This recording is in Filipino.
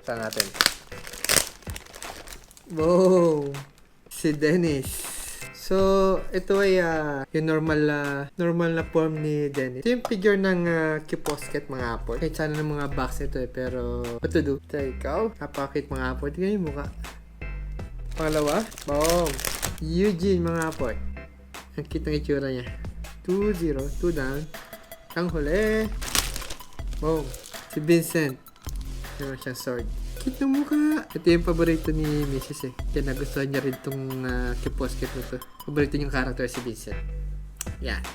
Buksan natin. Wow! Si Dennis. So, ito ay yung normal na form ni Dennis. Ito yung figure ng Kiposket mga apple. Kahit sana ng mga box ito pero what to do? Ito ikaw, napakit mga apple. Tingnan yung mukha. Pangalawa, boom! Eugene mga apple. Ang cute ng itsura niya. 2-0, 2 down. Ang huli. Boom! Si Vincent. Meron siyang sword. Cute ng mukha. Ito yung paborito ni Mrs. Kaya nagustuhan niya rin itong Kiposket na to. Paborito niyong character si Vincent. Yan.